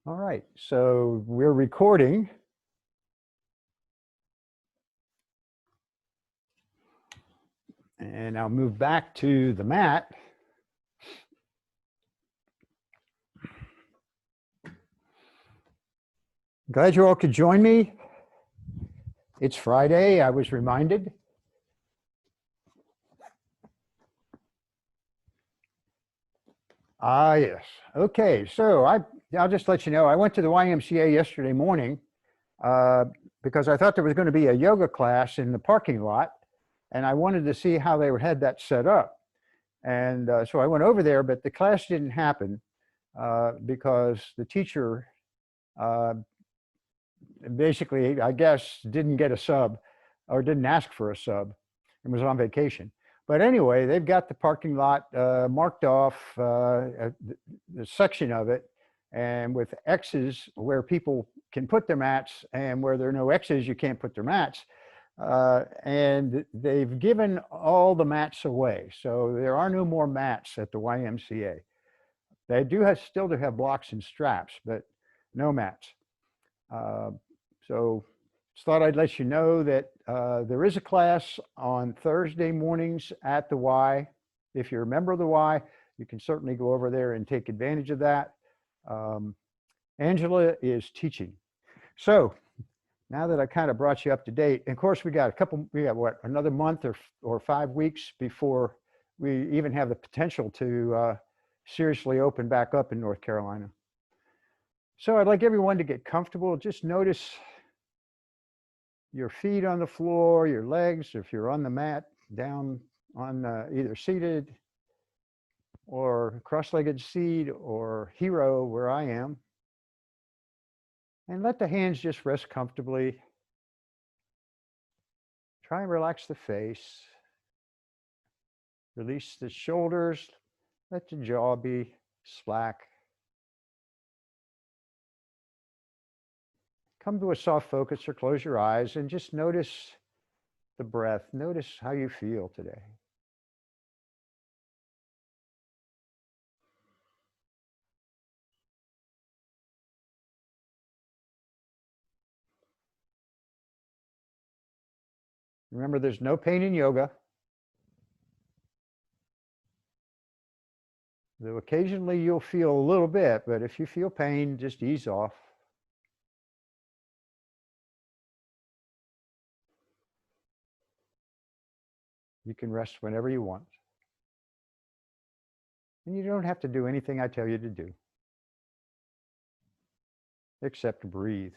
All right, so we're recording. And I'll move back to the mat. Glad you all could join me. It's Friday, I was reminded. Ah, yes. Okay, so I'll just let you know, I went to the YMCA yesterday morning because I thought there was going to be a yoga class in the parking lot, and I wanted to see how they had that set up. And so I went over there, but the class didn't happen because the teacher basically, I guess, didn't get a sub or didn't ask for a sub and was on vacation. But anyway, they've got the parking lot marked off, the section of it, and with X's where people can put their mats, and where there are no X's, you can't put their mats. And they've given all the mats away. So there are no more mats at the YMCA. They still do have blocks and straps, but no mats. So just thought I'd let you know that there is a class on Thursday mornings at the Y. If you're a member of the Y, you can certainly go over there and take advantage of that. Angela is teaching. So now that I kind of brought you up to date, and of course we got what, another month or 5 weeks before we even have the potential to seriously open back up in North Carolina. So I'd like everyone to get comfortable. Just notice your feet on the floor, your legs, if you're on the mat, down on either seated or cross-legged seat or hero where I am. And let the hands just rest comfortably. Try and relax the face. Release the shoulders. Let the jaw be slack. Come to a soft focus or close your eyes and just notice the breath. Notice how you feel today. Remember, there's no pain in yoga. Though occasionally you'll feel a little bit, but if you feel pain, just ease off. You can rest whenever you want. And you don't have to do anything I tell you to do, except breathe.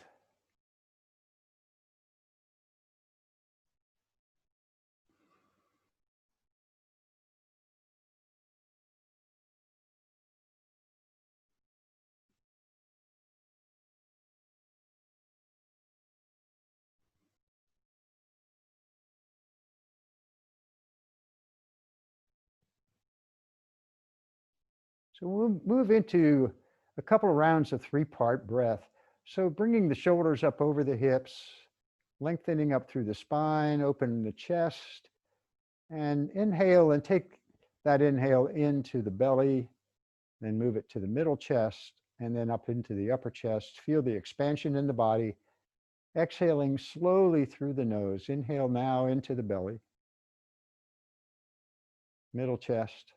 So we'll move into a couple of rounds of 3-part breath. So bringing the shoulders up over the hips, lengthening up through the spine, opening the chest, and inhale and take that inhale into the belly, then move it to the middle chest, and then up into the upper chest. Feel the expansion in the body. Exhaling slowly through the nose. Inhale now into the belly, middle chest,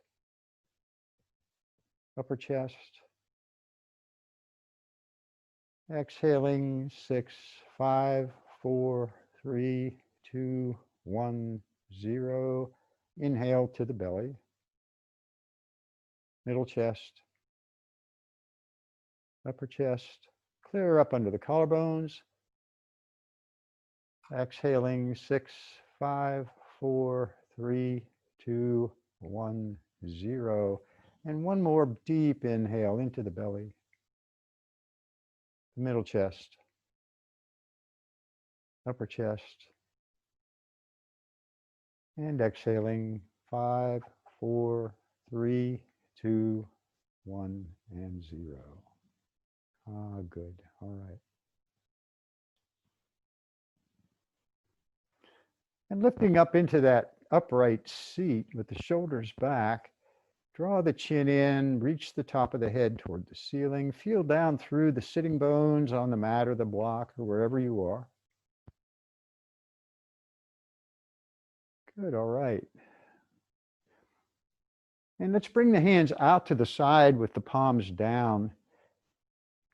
upper chest. Exhaling 6, 5, 4, 3, 2, 1, 0. Inhale to the belly, middle chest, upper chest. Clear up under the collarbones. Exhaling 6, 5, 4, 3, 2, 1, 0. And one more deep inhale into the belly, middle chest, upper chest. And exhaling 5, 4, 3, 2, 1, and 0. Ah, good. All right. And lifting up into that upright seat with the shoulders back, Draw the chin in, reach the top of the head toward the ceiling. Feel down through the sitting bones on the mat or the block or wherever you are. Good, all right. And let's bring the hands out to the side with the palms down.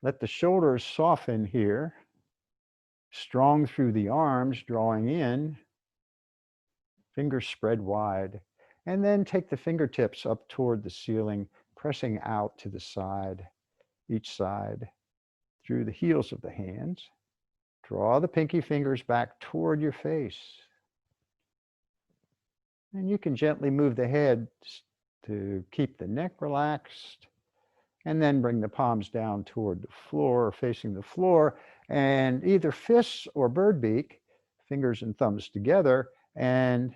Let the shoulders soften here. Strong through the arms, drawing in. Fingers spread wide. And then take the fingertips up toward the ceiling, pressing out to the side, each side, through the heels of the hands. Draw the pinky fingers back toward your face. And you can gently move the head to keep the neck relaxed. And then bring the palms down toward the floor, facing the floor, and either fists or bird beak, fingers and thumbs together, and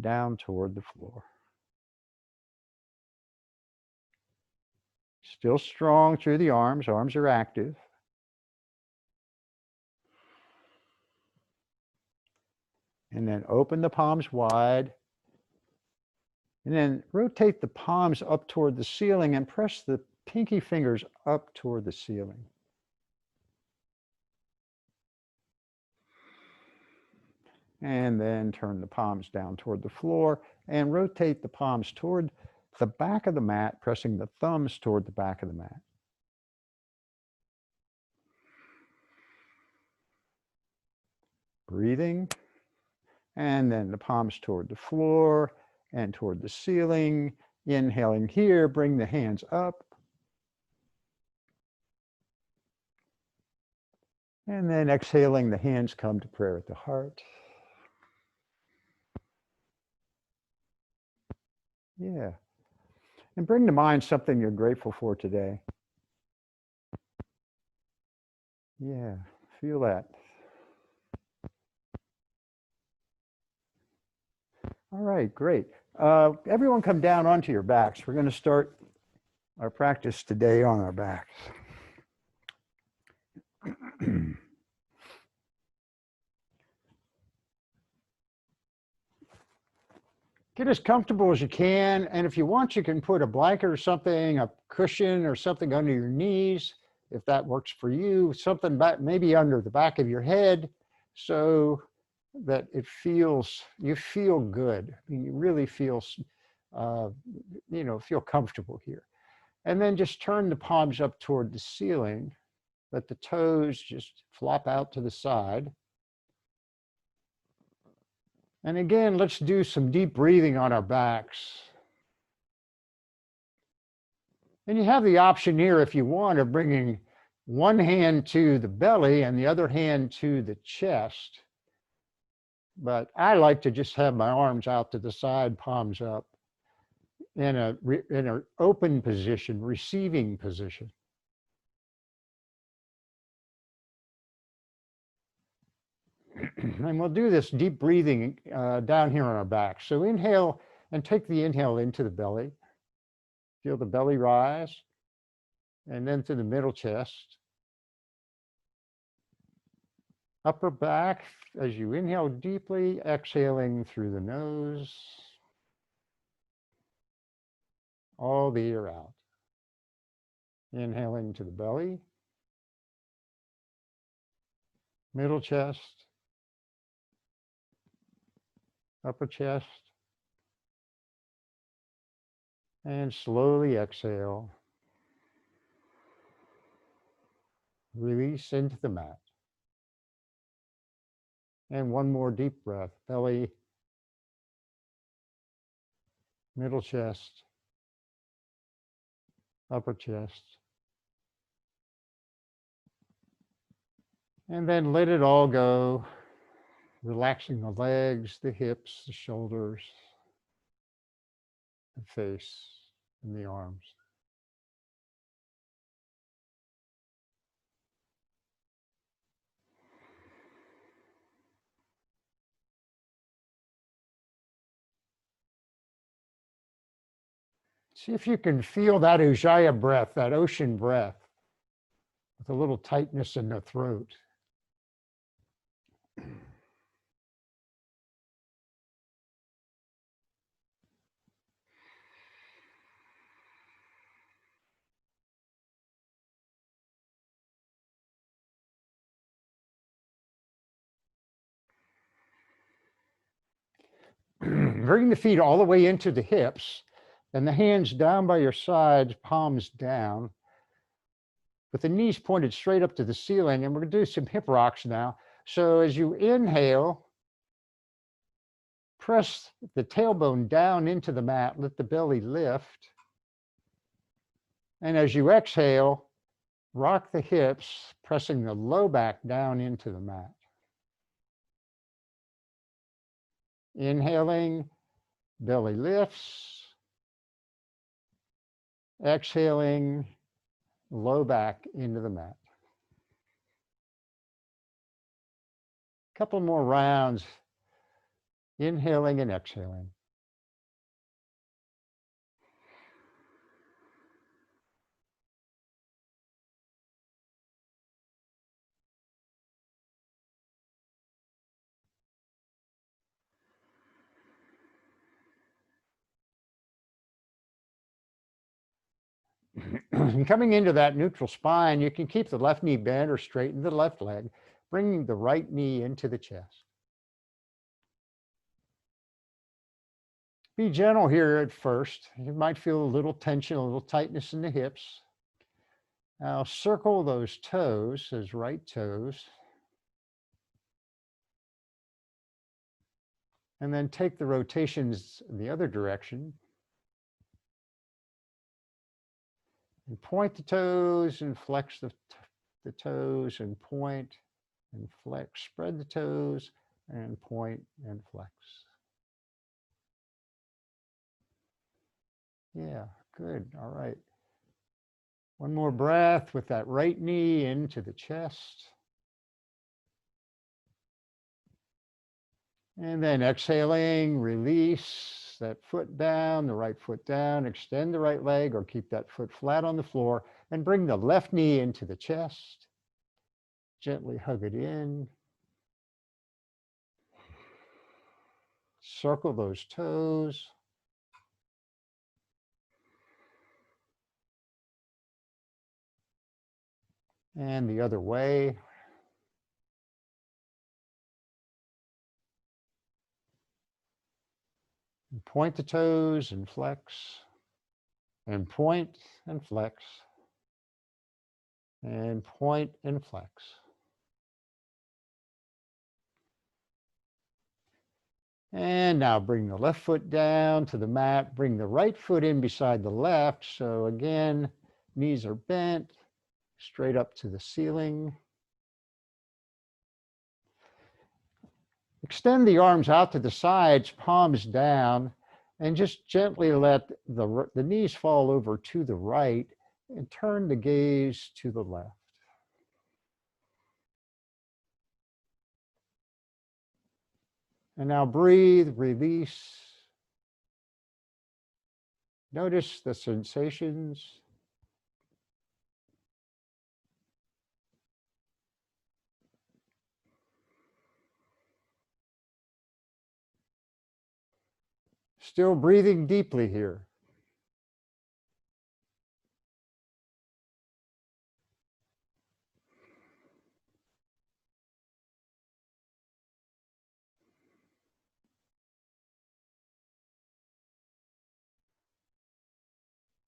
down toward the floor. Still strong through the arms. Arms are active. And then open the palms wide. And then rotate the palms up toward the ceiling and press the pinky fingers up toward the ceiling. And then turn the palms down toward the floor and rotate the palms toward the back of the mat, pressing the thumbs toward the back of the mat. Breathing. And then the palms toward the floor and toward the ceiling. Inhaling here, bring the hands up. And then exhaling, the hands come to prayer at the heart. Yeah. And bring to mind something you're grateful for today. Yeah, feel that. All right, great. Everyone come down onto your backs. We're going to start our practice today on our backs. Get as comfortable as you can, and if you want, you can put a blanket or something, a cushion or something under your knees, if that works for you, something back, maybe under the back of your head, so that it feels, you feel good. I mean, you really feel, feel comfortable here. And then just turn the palms up toward the ceiling. Let the toes just flop out to the side. And again, let's do some deep breathing on our backs. And you have the option here, if you want, of bringing one hand to the belly and the other hand to the chest. But I like to just have my arms out to the side, palms up, in an open position, receiving position. And we'll do this deep breathing down here on our back. So inhale and take the inhale into the belly. Feel the belly rise, and then to the middle chest. Upper back as you inhale deeply, exhaling through the nose. All the air out. Inhaling to the belly. Middle chest. Upper chest. And slowly exhale. Release into the mat. And one more deep breath. Belly, middle chest, upper chest. And then let it all go, relaxing the legs, the hips, the shoulders, the face, and the arms. See if you can feel that Ujjayi breath, that ocean breath, with a little tightness in the throat. Bring the feet all the way into the hips and the hands down by your sides, palms down, with the knees pointed straight up to the ceiling. And we're going to do some hip rocks now. So as you inhale, press the tailbone down into the mat, let the belly lift. And as you exhale, rock the hips, pressing the low back down into the mat. Inhaling, belly lifts. Exhaling, low back into the mat. Couple more rounds, inhaling and exhaling. Coming into that neutral spine, you can keep the left knee bent or straighten the left leg, bringing the right knee into the chest. Be gentle here at first. You might feel a little tension, a little tightness in the hips. Now circle those toes as right toes. And then take the rotations in the other direction. And point the toes and flex the toes and point and flex. Spread the toes and point and flex. Yeah, good. All right. One more breath with that right knee into the chest. And then exhaling, release that foot down, the right foot down, extend the right leg or keep that foot flat on the floor and bring the left knee into the chest. Gently hug it in. Circle those toes. And the other way. And point the toes and flex. And point and flex. And point and flex. And now bring the left foot down to the mat. Bring the right foot in beside the left. So again, knees are bent, straight up to the ceiling. Extend the arms out to the sides, palms down, and just gently let the knees fall over to the right and turn the gaze to the left. And now breathe, release. Notice the sensations. Still breathing deeply here.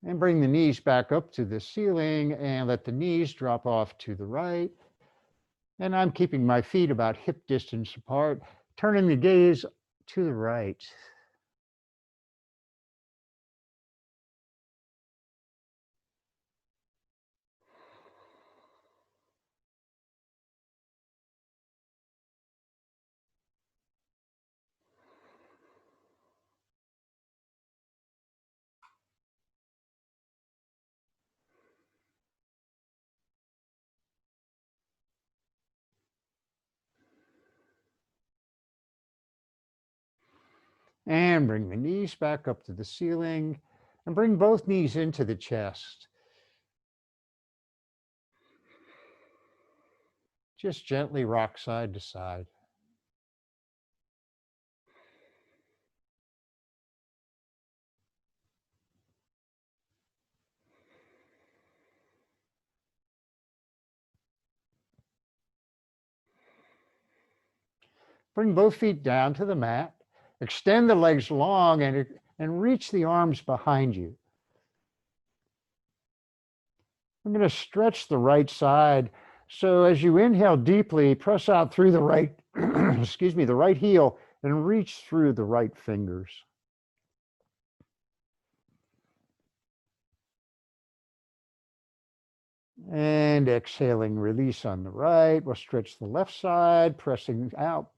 And bring the knees back up to the ceiling and let the knees drop off to the right. And I'm keeping my feet about hip distance apart, turning the gaze to the right. And bring the knees back up to the ceiling and bring both knees into the chest. Just gently rock side to side. Bring both feet down to the mat. Extend the legs long and reach the arms behind you. I'm going to stretch the right side. So as you inhale deeply, press out through the right, excuse me, the right heel and reach through the right fingers. And exhaling, release on the right. We'll stretch the left side, pressing out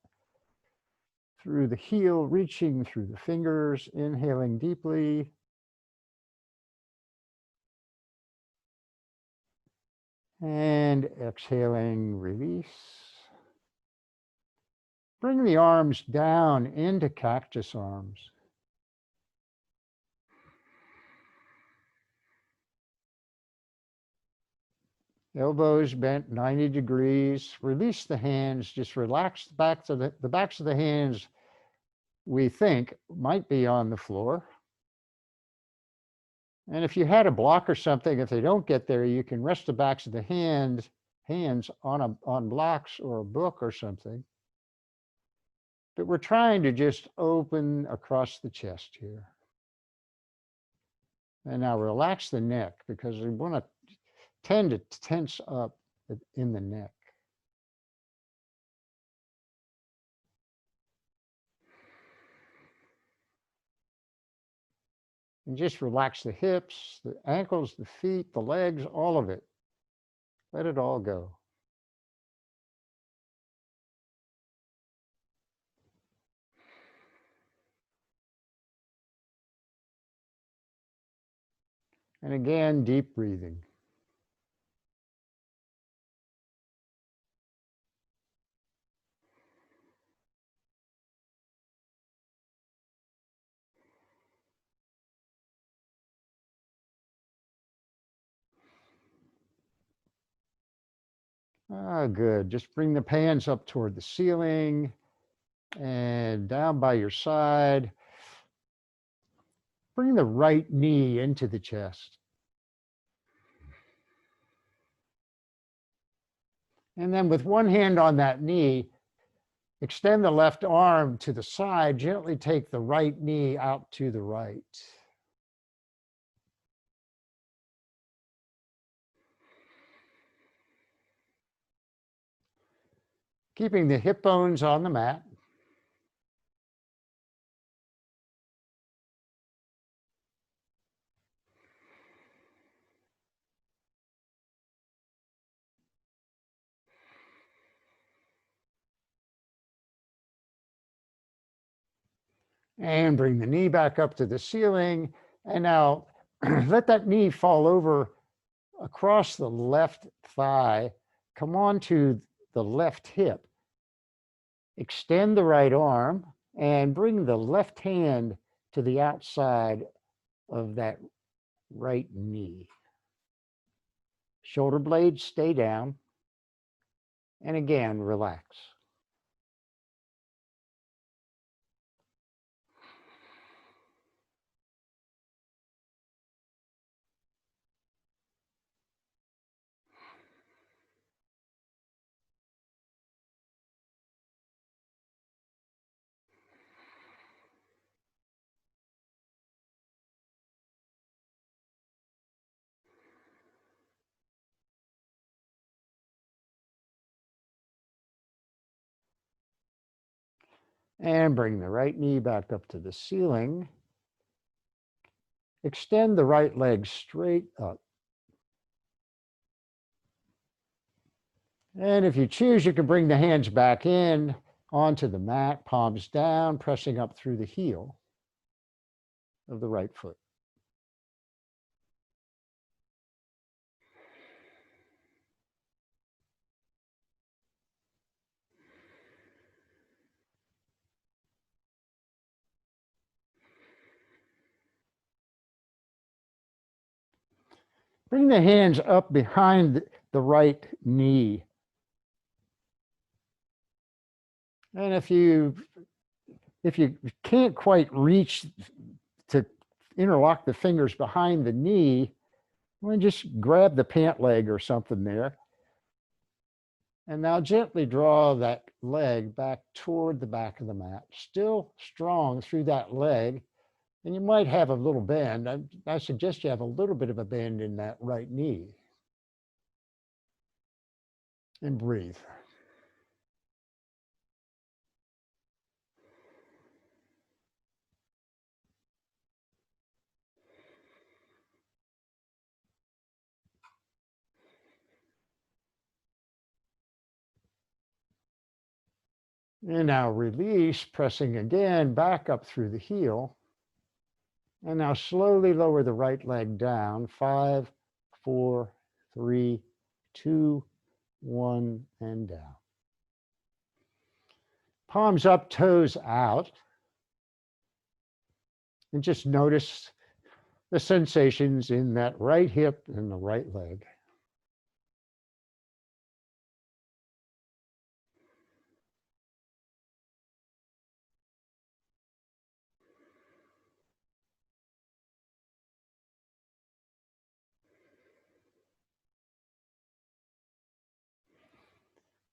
through the heel, reaching through the fingers, inhaling deeply. And exhaling, release. Bring the arms down into cactus arms. Elbows bent 90 degrees. Release the hands. Just relax the backs of the backs of the hands we think might be on the floor. And if you had a block or something, if they don't get there, you can rest the backs of the hands on blocks or a book or something. But we're trying to just open across the chest here. And now relax the neck, because we want to tend to tense up in the neck. And just relax the hips, the ankles, the feet, the legs, all of it. Let it all go. And again, deep breathing. Ah, good. Just bring the hands up toward the ceiling and down by your side. Bring the right knee into the chest. And then with one hand on that knee, extend the left arm to the side. Gently take the right knee out to the right. Keeping the hip bones on the mat. And bring the knee back up to the ceiling. And now let that knee fall over across the left thigh. Come on to the left hip. Extend the right arm and bring the left hand to the outside of that right knee. Shoulder blades stay down. And again, relax. And bring the right knee back up to the ceiling. Extend the right leg straight up. And if you choose, you can bring the hands back in onto the mat, palms down, pressing up through the heel of the right foot. Bring the hands up behind the right knee. And if you can't quite reach to interlock the fingers behind the knee, well, just grab the pant leg or something there. And now gently draw that leg back toward the back of the mat, still strong through that leg. And you might have a little bend. I suggest you have a little bit of a bend in that right knee. And breathe. And now release, pressing again back up through the heel. And now slowly lower the right leg down. 5, 4, 3, 2, 1, and down. Palms up, toes out. And just notice the sensations in that right hip and the right leg.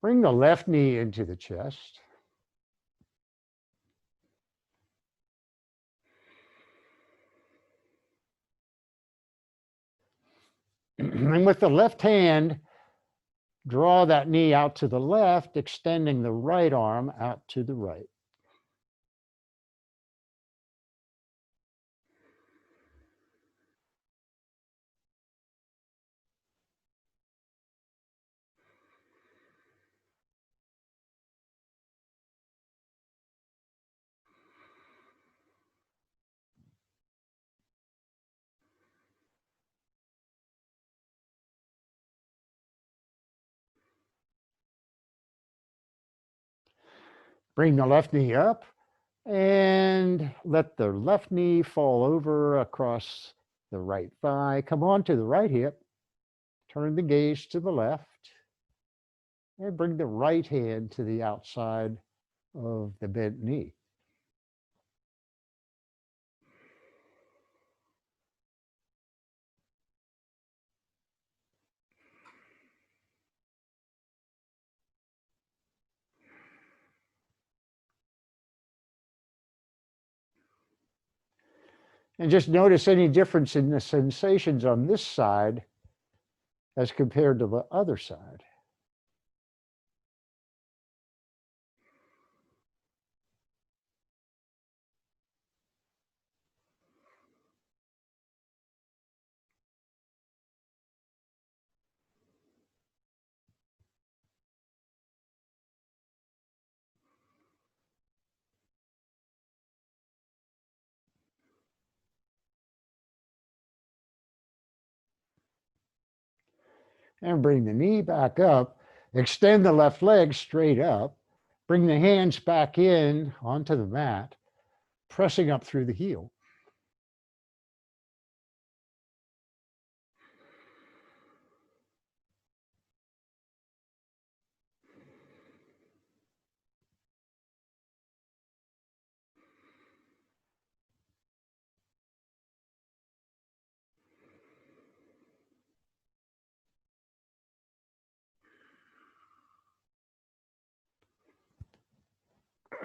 Bring the left knee into the chest. And with the left hand, draw that knee out to the left, extending the right arm out to the right. Bring the left knee up and let the left knee fall over across the right thigh. Come on to the right hip. Turn the gaze to the left and bring the right hand to the outside of the bent knee. And just notice any difference in the sensations on this side as compared to the other side. And bring the knee back up. Extend the left leg straight up. Bring the hands back in onto the mat, pressing up through the heel.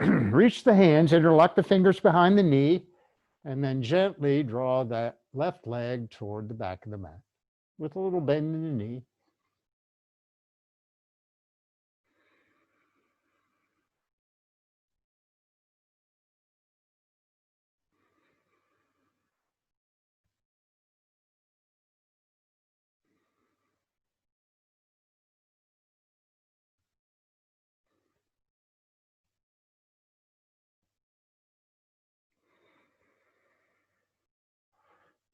Reach the hands, interlock the fingers behind the knee, and then gently draw that left leg toward the back of the mat with a little bend in the knee.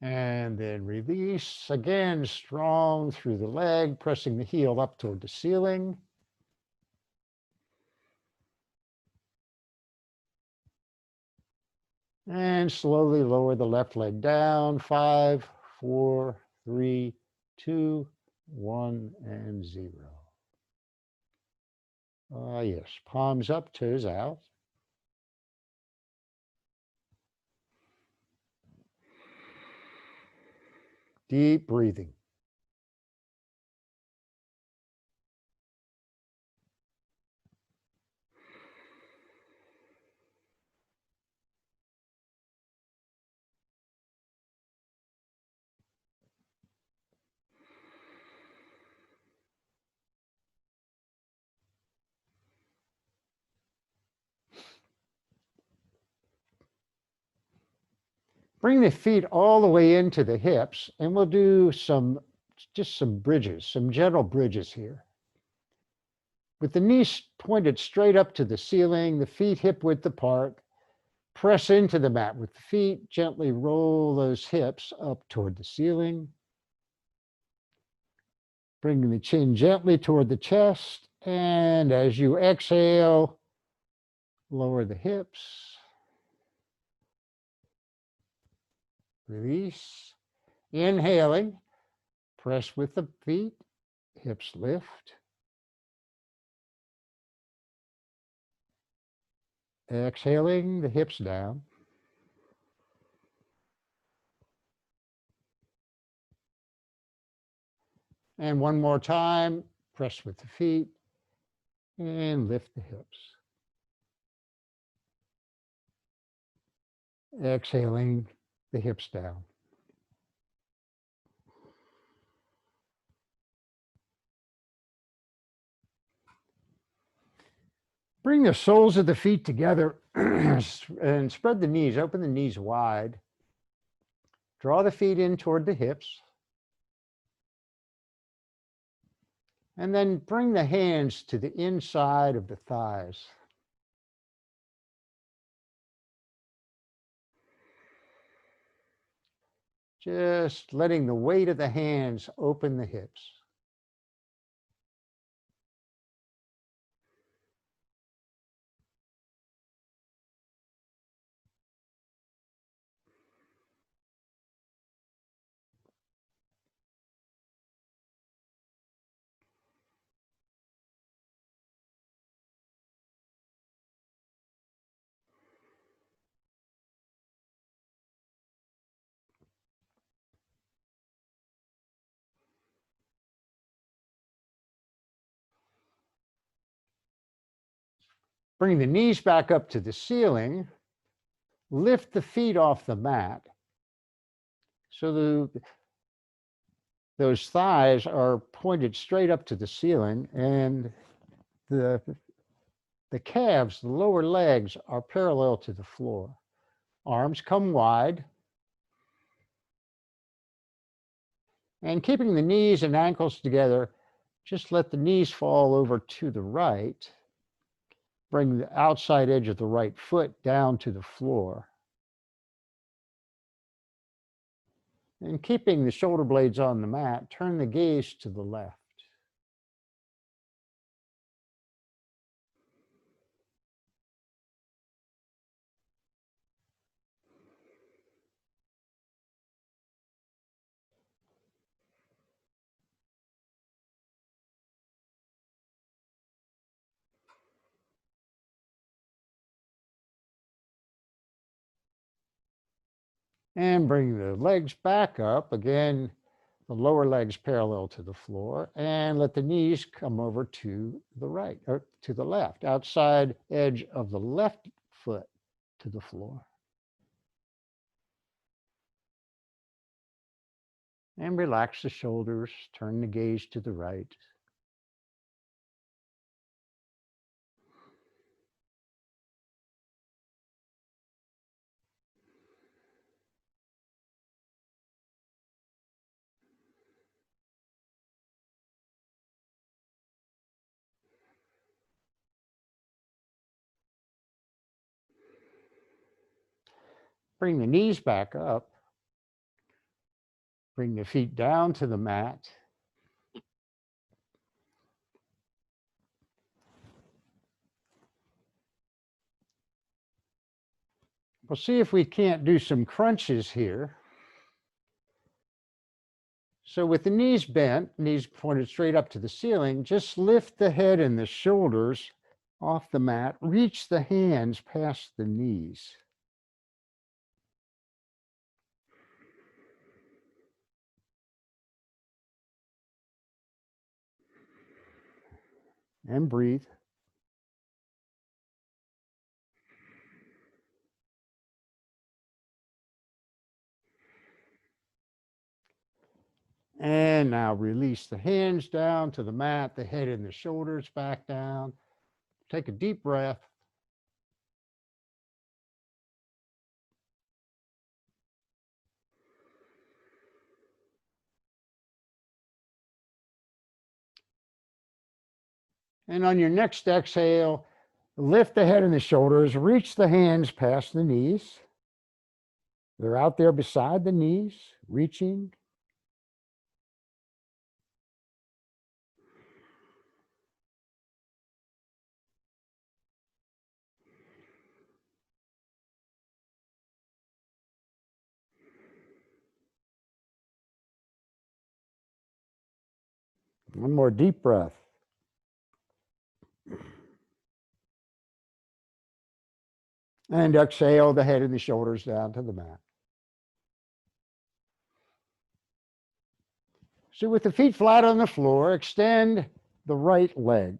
And then release, again, strong through the leg, pressing the heel up toward the ceiling. And slowly lower the left leg down. 5, 4, 3, 2, 1, and 0. Yes, palms up, toes out. Deep breathing. Bring the feet all the way into the hips, and we'll do just some bridges, some gentle bridges here. With the knees pointed straight up to the ceiling, the feet hip width apart, press into the mat with the feet, gently roll those hips up toward the ceiling. Bringing the chin gently toward the chest, and as you exhale, lower the hips. Release. Inhaling, press with the feet, hips lift. Exhaling, the hips down. And one more time, press with the feet and lift the hips. Exhaling, the hips down. Bring the soles of the feet together and spread the knees, open the knees wide. Draw the feet in toward the hips. And then bring the hands to the inside of the thighs. Just letting the weight of the hands open the hips. Bring the knees back up to the ceiling. Lift the feet off the mat. So those thighs are pointed straight up to the ceiling, and the calves, the lower legs, are parallel to the floor. Arms come wide. And keeping the knees and ankles together, just let the knees fall over to the right. Bring the outside edge of the right foot down to the floor. And keeping the shoulder blades on the mat, turn the gaze to the left. And bring the legs back up. Again, the lower legs parallel to the floor, and let the knees come over to the right, or to the left, outside edge of the left foot to the floor. And relax the shoulders, turn the gaze to the right. Bring the knees back up. Bring the feet down to the mat. We'll see if we can't do some crunches here. So with the knees bent, knees pointed straight up to the ceiling, just lift the head and the shoulders off the mat. Reach the hands past the knees. And breathe. And now release the hands down to the mat, the head and the shoulders back down. Take a deep breath. And on your next exhale, lift the head and the shoulders, reach the hands past the knees. They're out there beside the knees, reaching. One more deep breath. And exhale the head and the shoulders down to the mat. So with the feet flat on the floor, extend the right leg.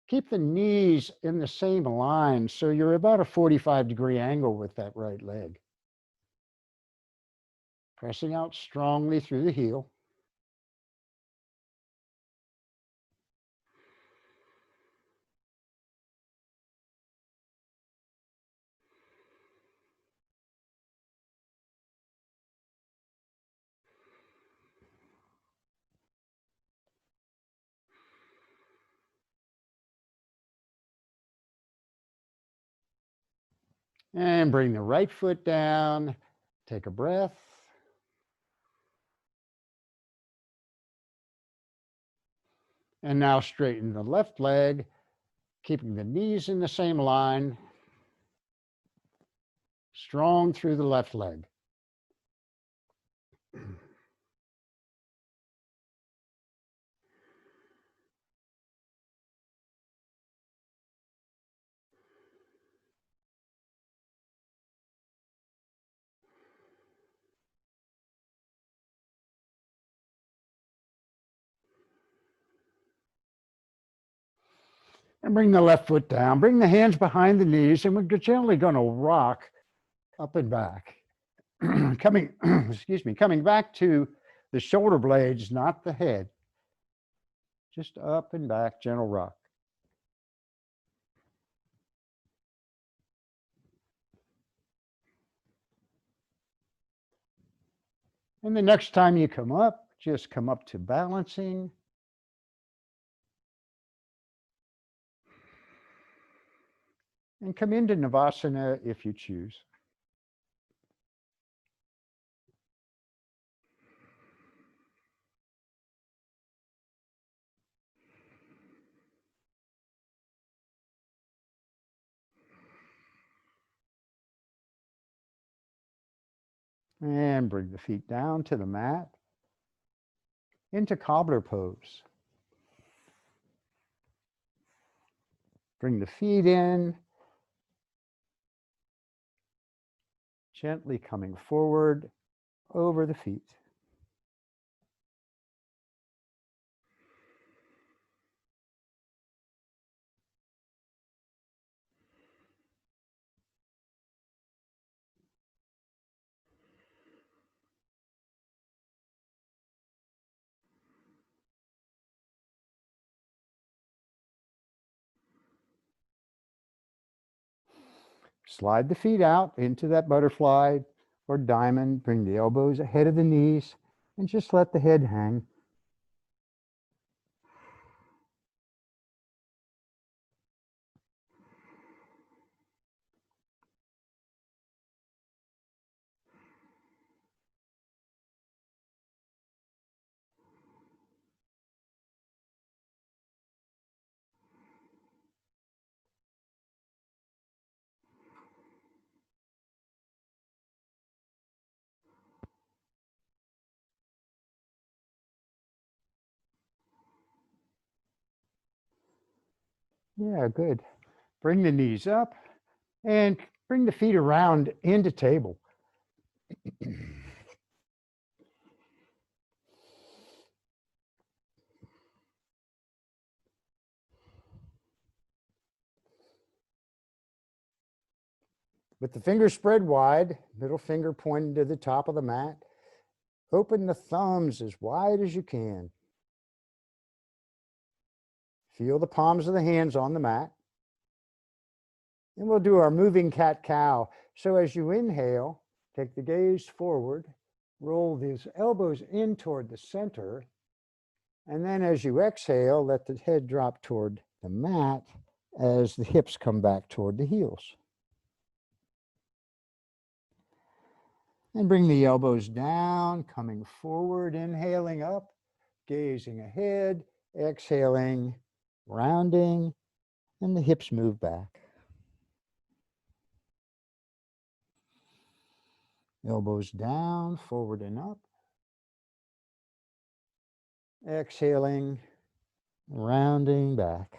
Keep the knees in the same line so you're about a 45-degree angle with that right leg. Pressing out strongly through the heel. And bring the right foot down. Take a breath. And now straighten the left leg, keeping the knees in the same line. Strong through the left leg. And bring the left foot down. Bring the hands behind the knees, and we're generally going to rock up and back. Coming back to the shoulder blades, not the head. Just up and back, gentle rock. And the next time you come up, just come up to balancing. And come into Navasana if you choose. And bring the feet down to the mat into cobbler pose. Bring the feet in, gently coming forward over the feet. Slide the feet out into that butterfly or diamond. Bring the elbows ahead of the knees and just let the head hang. Yeah, good. Bring the knees up and bring the feet around into table. With the fingers spread wide, middle finger pointing to the top of the mat, open the thumbs as wide as you can. Feel the palms of the hands on the mat. And we'll do our moving cat-cow. So as you inhale, take the gaze forward, roll these elbows in toward the center, And then as you exhale, let the head drop toward the mat as the hips come back toward the heels. And bring the elbows down, coming forward, inhaling up, gazing ahead, exhaling, rounding, and the hips move back. Elbows down, forward and up. Exhaling, rounding back.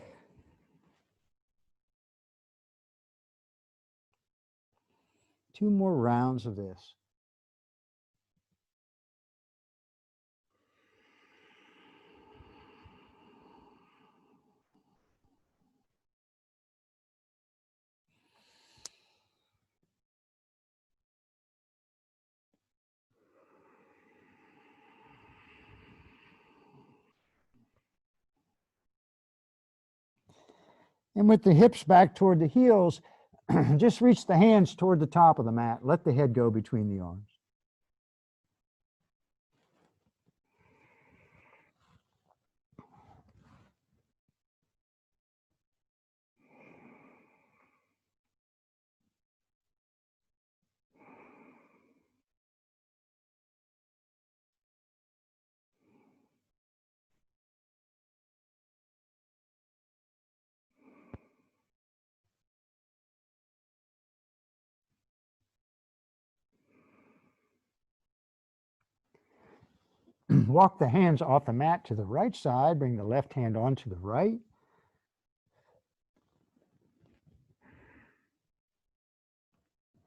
Two more rounds of this. And with the hips back toward the heels, just reach the hands toward the top of the mat. Let the head go between the arms. Walk the hands off the mat to the right side. Bring the left hand onto the right.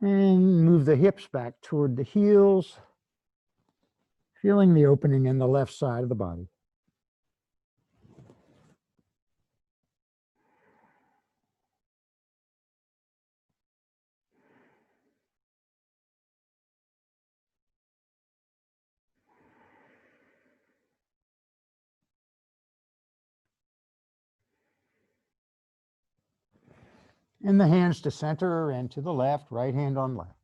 And move the hips back toward the heels, feeling the opening in the left side of the body. And the hands to center and to the left, right hand on left.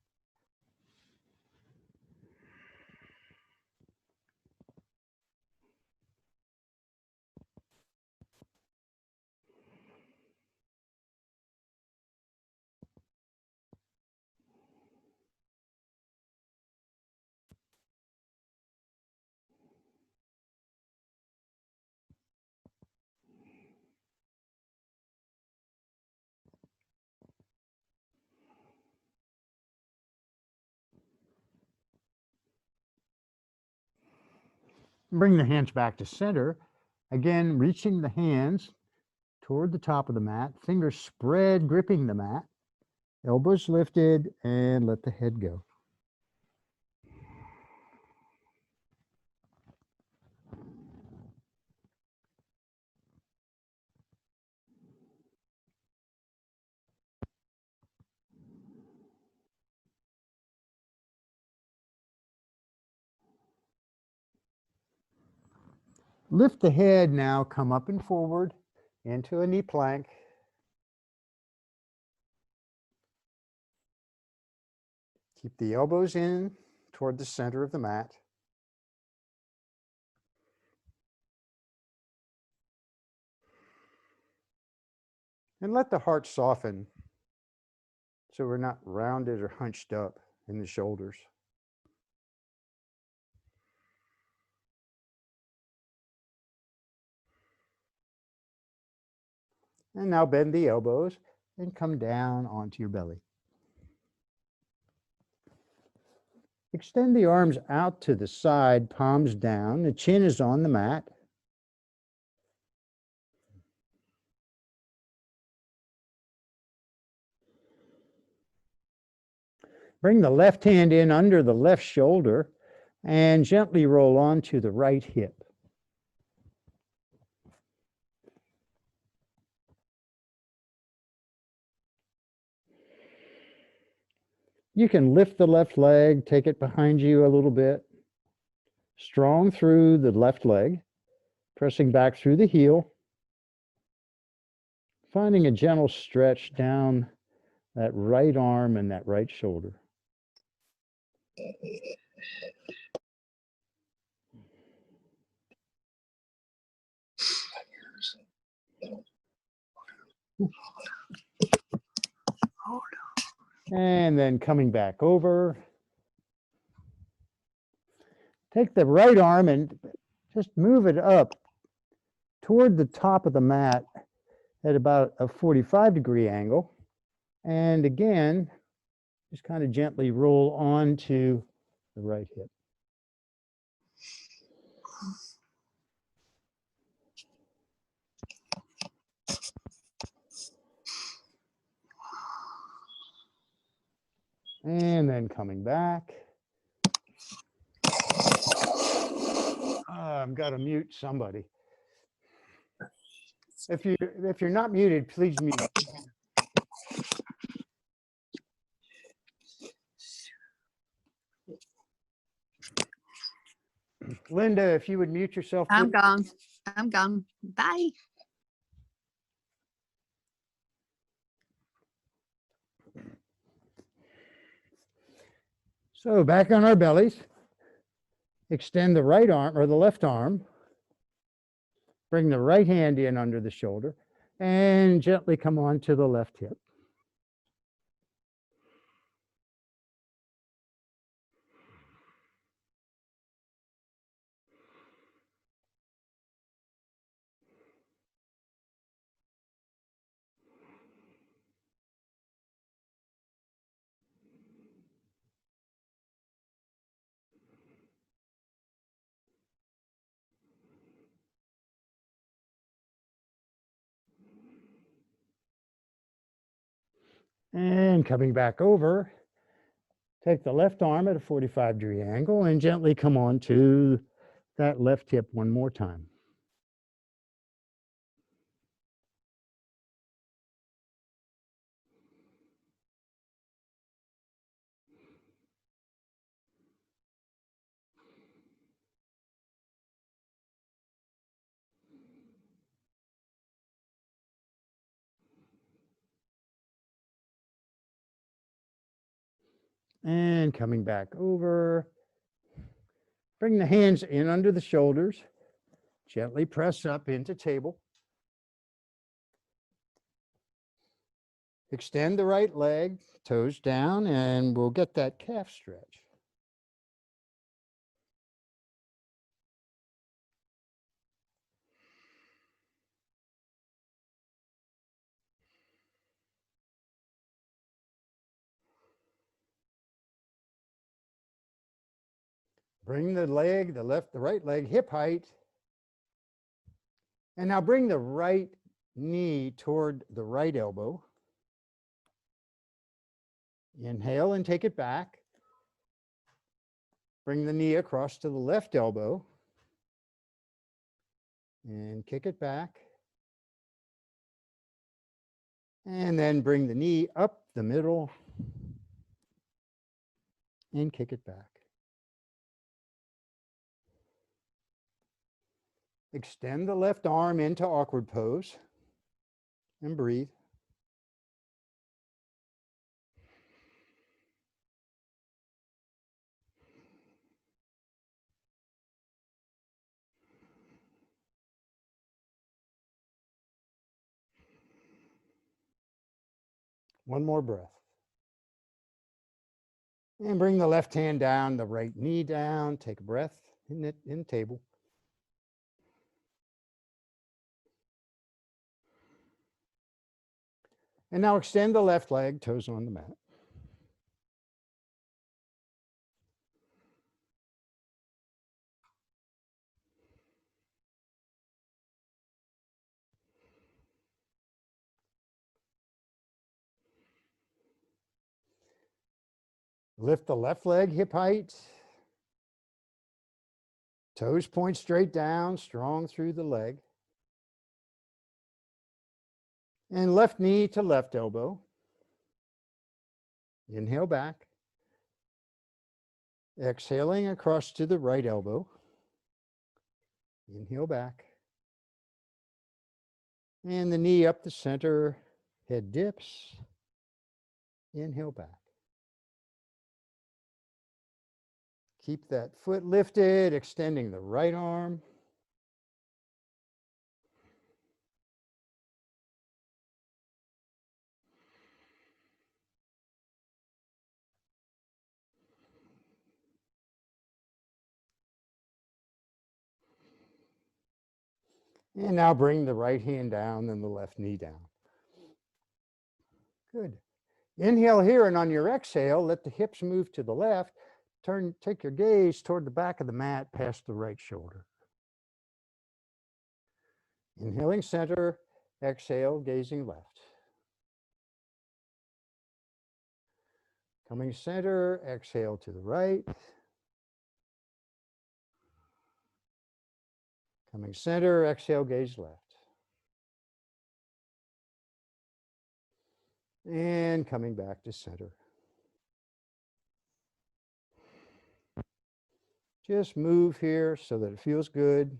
Bring the hands back to center. Again, reaching the hands toward the top of the mat, fingers spread, gripping the mat, elbows lifted, and let the head go. Lift the head now, come up and forward into a knee plank. Keep the elbows in toward the center of the mat. And let the heart soften so we're not rounded or hunched up in the shoulders. And now bend the elbows and come down onto your belly. Extend the arms out to the side, palms down. The chin is on the mat. Bring the left hand in under the left shoulder and gently roll onto the right hip. You can lift the left leg, take it behind you a little bit. Strong through the left leg, pressing back through the heel. Finding a gentle stretch down that right arm and that right shoulder. And then coming back over. Take the right arm and just move it up toward the top of the mat at about a 45-degree angle. And again, just kind of gently roll onto the right hip. And then coming back. I've got to mute somebody. If you're not muted, please mute. Linda, if you would mute yourself. I'm please. gone. I'm gone. Bye. So back on our bellies, extend the right arm or the left arm, bring the right hand in under the shoulder and gently come on to the left hip. And coming back over, take the left arm at a 45-degree angle and gently come on to that left hip one more time. And coming back over, bring the hands in under the shoulders, gently press up into table. Extend the right leg, toes down, and we'll get that calf stretch. Bring the right leg hip height. And now bring the right knee toward the right elbow. Inhale and take it back. Bring the knee across to the left elbow. And kick it back. And then bring the knee up the middle and kick it back. Extend the left arm into awkward pose and breathe. One more breath. And bring the left hand down, the right knee down. Take a breath in the table. And now extend the left leg, toes on the mat. Lift the left leg hip height. Toes point straight down, strong through the leg. And left knee to left elbow. Inhale back. Exhaling across to the right elbow. Inhale back. And the knee up the center, head dips. Inhale back. Keep that foot lifted, extending the right arm. And now bring the right hand down and the left knee down. Good. Inhale here, and on your exhale, let the hips move to the left. Take your gaze toward the back of the mat, past the right shoulder. Inhaling center, exhale, gazing left. Coming center, exhale to the right. Coming center, exhale, gaze left. And coming back to center. Just move here so that it feels good.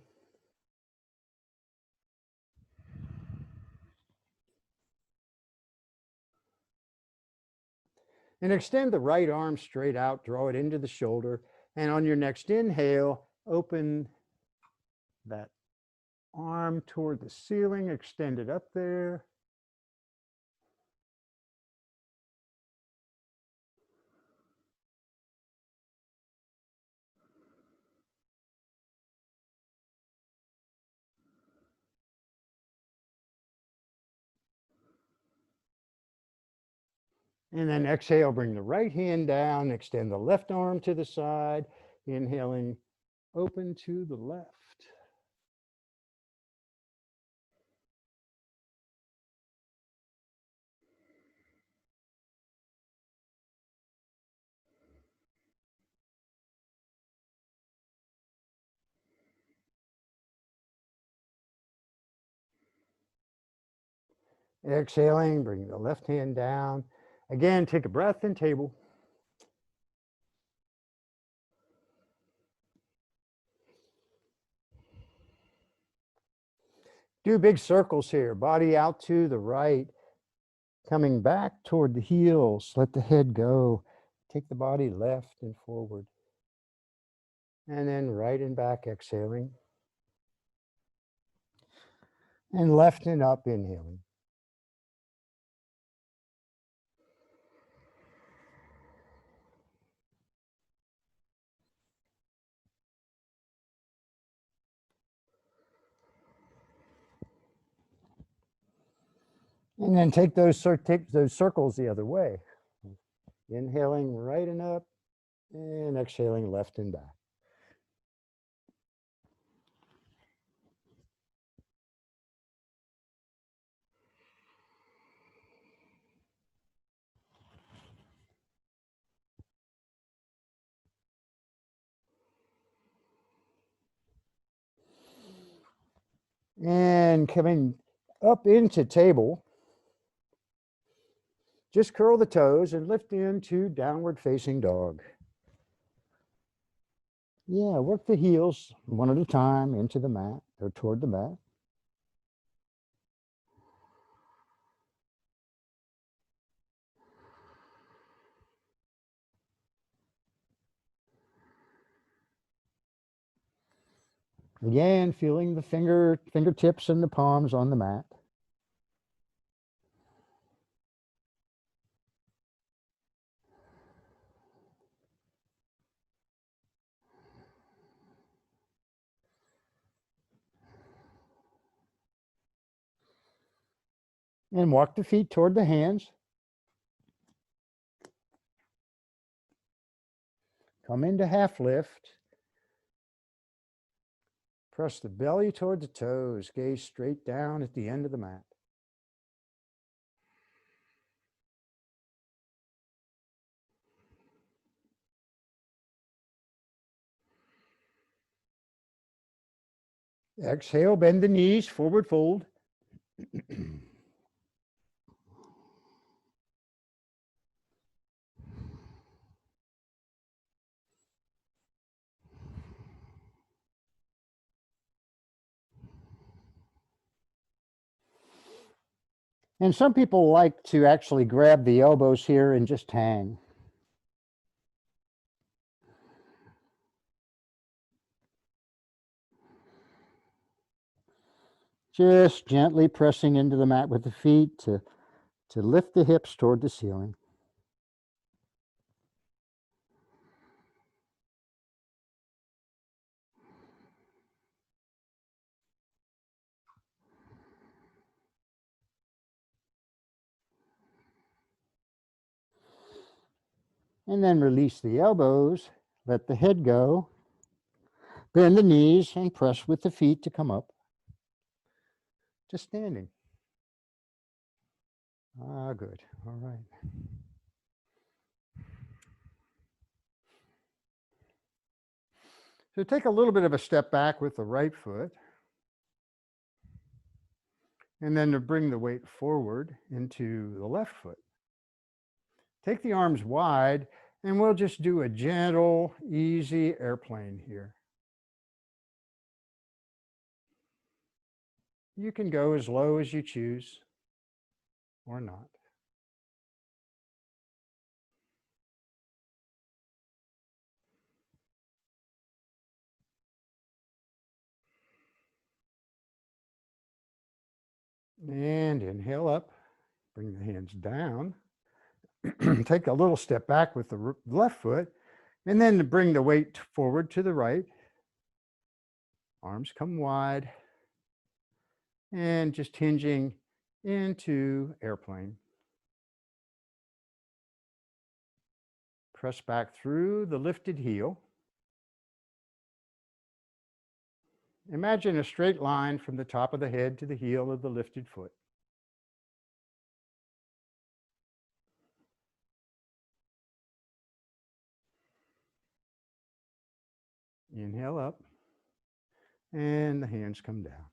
And extend the right arm straight out, draw it into the shoulder. And on your next inhale, open that arm toward the ceiling, extend it up there. And then exhale, bring the right hand down, extend the left arm to the side, inhaling, open to the left. Exhaling, bring the left hand down. Again, take a breath in table. Do big circles here, body out to the right, coming back toward the heels. Let the head go. Take the body left and forward. And then right and back, exhaling. And left and up, inhaling. And then take those circles the other way. Inhaling right and up, and exhaling left and back. And coming up into table, just curl the toes and lift into downward facing dog. Yeah, work the heels one at a time into the mat or toward the mat. Again, feeling the fingertips and the palms on the mat. And walk the feet toward the hands. Come into half lift. Press the belly toward the toes. Gaze straight down at the end of the mat. Exhale, bend the knees, forward fold. And some people like to actually grab the elbows here and just hang. Just gently pressing into the mat with the feet to lift the hips toward the ceiling. And then release the elbows, let the head go, bend the knees and press with the feet to come up to standing. Ah, good. All right. So take a little bit of a step back with the right foot. And then to bring the weight forward into the left foot. Take the arms wide, and we'll just do a gentle, easy airplane here. You can go as low as you choose or not. And inhale up, bring the hands down. Take a little step back with the left foot, and then to bring the weight forward to the right. Arms come wide, and just hinging into airplane. Press back through the lifted heel. Imagine a straight line from the top of the head to the heel of the lifted foot. Inhale up, and the hands come down.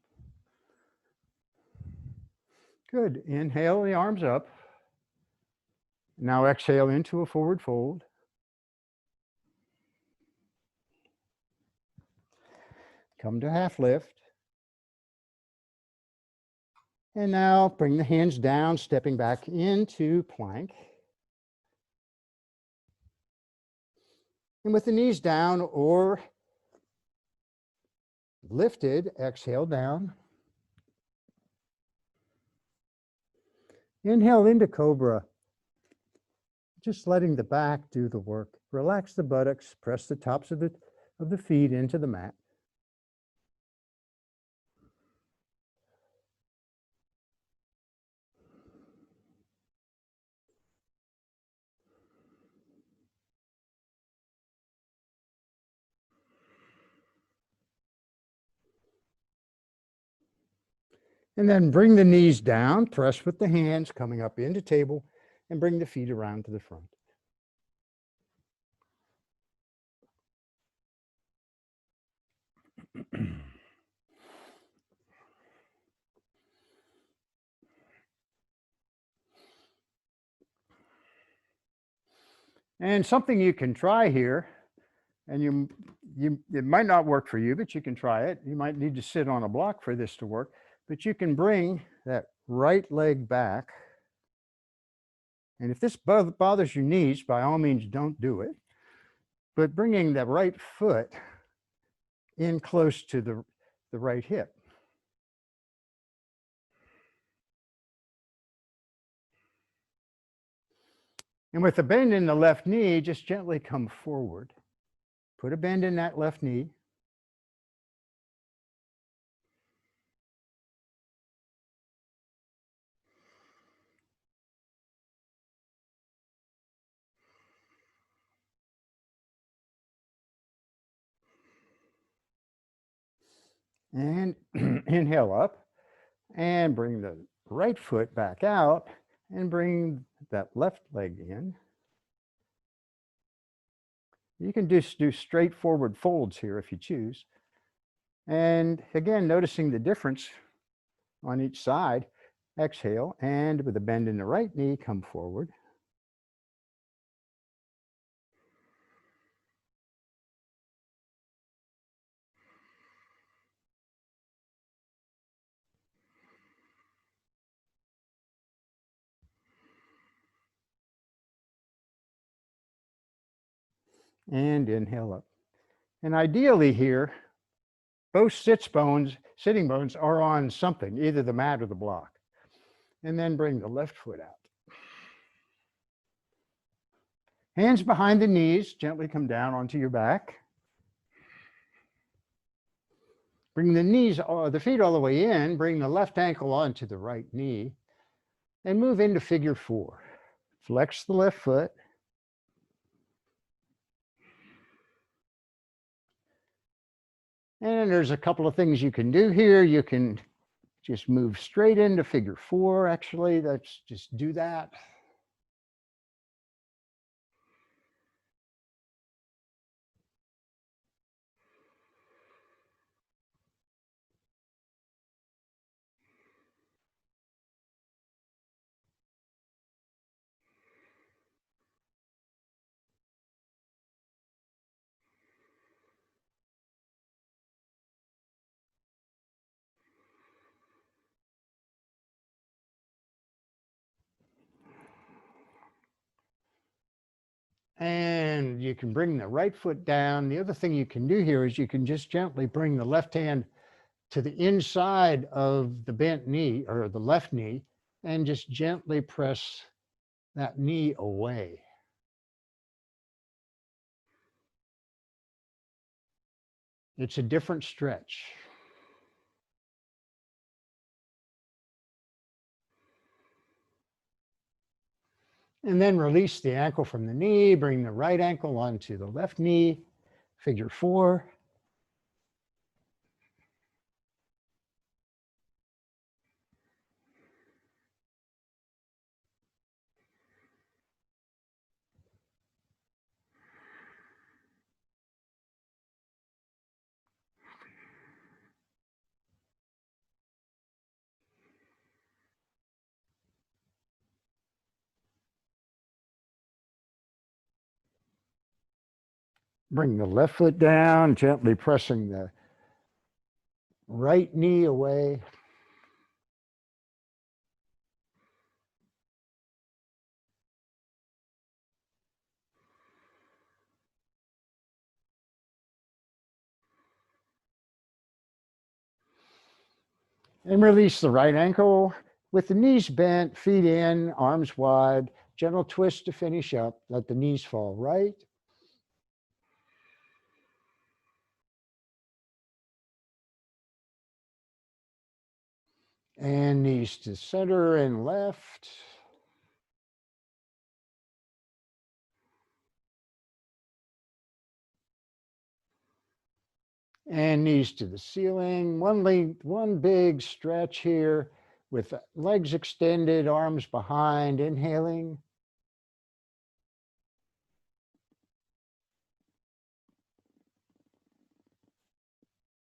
Good. Inhale the arms up. Now exhale into a forward fold. Come to half lift. And now bring the hands down, stepping back into plank. And with the knees down or lifted, exhale down. Inhale into cobra. Just letting the back do the work. Relax the buttocks, press the tops of the feet into the mat. And then bring the knees down, press with the hands coming up into table, and bring the feet around to the front. And something you can try here, and it might not work for you, but you can try it. You might need to sit on a block for this to work, but you can bring that right leg back. And if this bothers your knees, by all means, don't do it. But bringing the right foot in close to the right hip. And with a bend in the left knee, just gently come forward. Put a bend in that left knee. And inhale up and bring the right foot back out and bring that left leg in. You can just do straightforward folds here if you choose. And again, noticing the difference on each side, exhale, and with a bend in the right knee, come forward. And inhale up. And ideally here, both sitting bones are on something, either the mat or the block. And then bring the left foot out. Hands behind the knees, gently come down onto your back. Bring the feet all the way in, bring the left ankle onto the right knee, and move into figure 4. Flex the left foot. And there's a couple of things you can do here. You can just move straight into figure 4. Actually, let's just do that. And you can bring the right foot down. The other thing you can do here is you can just gently bring the left hand to the inside of the bent knee or the left knee and just gently press that knee away. It's a different stretch. And then release the ankle from the knee, bring the right ankle onto the left knee, figure 4. Bring the left foot down, gently pressing the right knee away. And release the right ankle with the knees bent, feet in, arms wide, gentle twist to finish up. Let the knees fall right. And knees to center and left. And knees to the ceiling. One big stretch here with legs extended, arms behind, inhaling.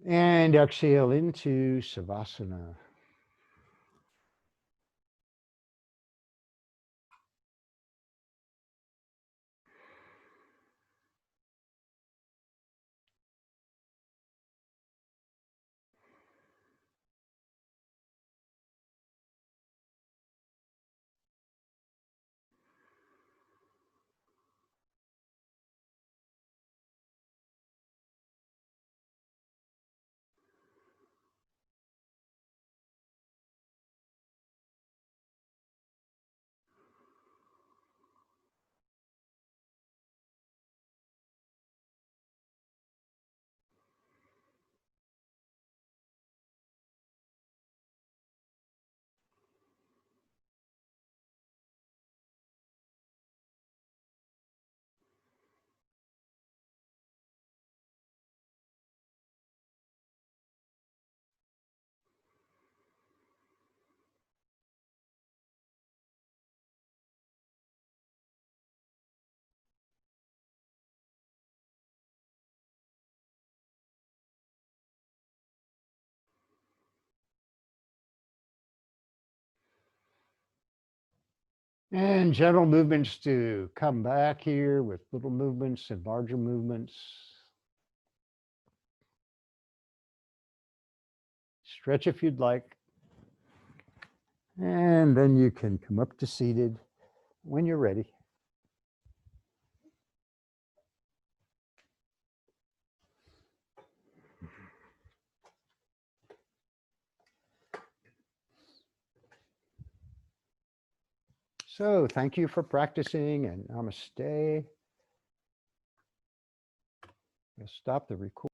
And exhale into Savasana. And gentle movements to come back here with little movements and larger movements. Stretch if you'd like. And then you can come up to seated when you're ready. So thank you for practicing and namaste. I'll stop the recording.